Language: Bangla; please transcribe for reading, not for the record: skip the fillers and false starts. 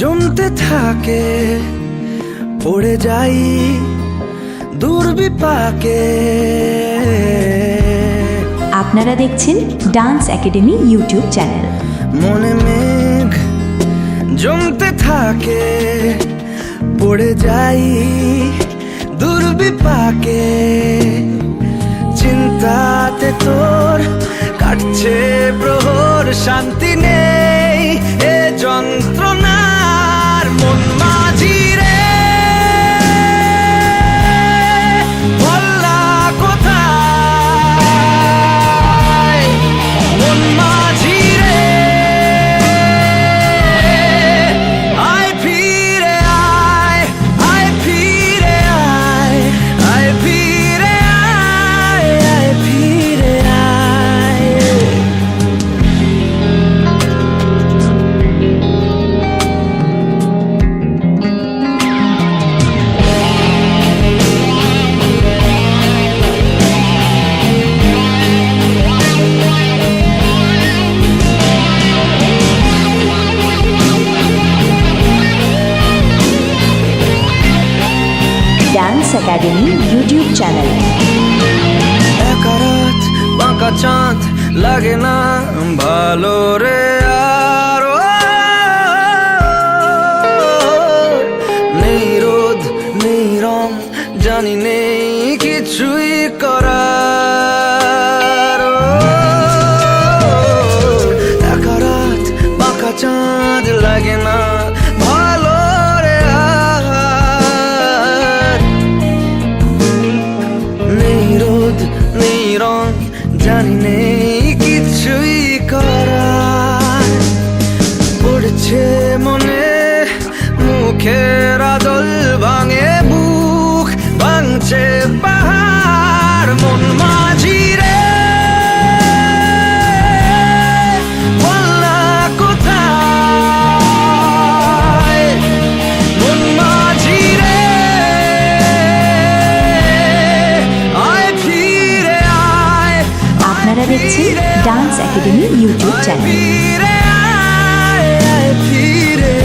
জমতে থাকে, পড়ে যাই দুর্বিপাকে। আপনারা দেখছেন ডান্স একাডেমি ইউটিউব চ্যানেল। মনে মেঘ জমতে থাকে, পড়ে যাই দুর্বিপাকে। চিন্তাতে তোর কাটছে প্রহর, শান্তি নেই এ যন্ত্রণার। মন মাঝি রে ভোলা কোথায়, মন মাঝি রে আয় ফিরে আয়, আয় ফিরে আয়, আয় ফিরে আয়, আয় ফিরে আয়। Dance academy YouTube channel. একা রাত বাঁকা চাঁদ লাগে না ভালো রে আর। নেই রোদ নেই রং, জানি নেই কিছুই করার। একা রাত বাঁকা চাঁদ লাগে না ভালো রে আর। নেই রোদ নেই রং, জানি নেই কিছুই করার। পড়ছে মনে মুখের আদল, ভাঙে বুক ভাঙছে পাহাড়। মন মাঝি রে ভোলা কোথায়, মন মাঝি রে আয় ফিরে আয়। আপনারা দেখছেন ডান্স একাডেমি ইউটিউব চ্যানেল। ফিরে আয়, আয় ফিরে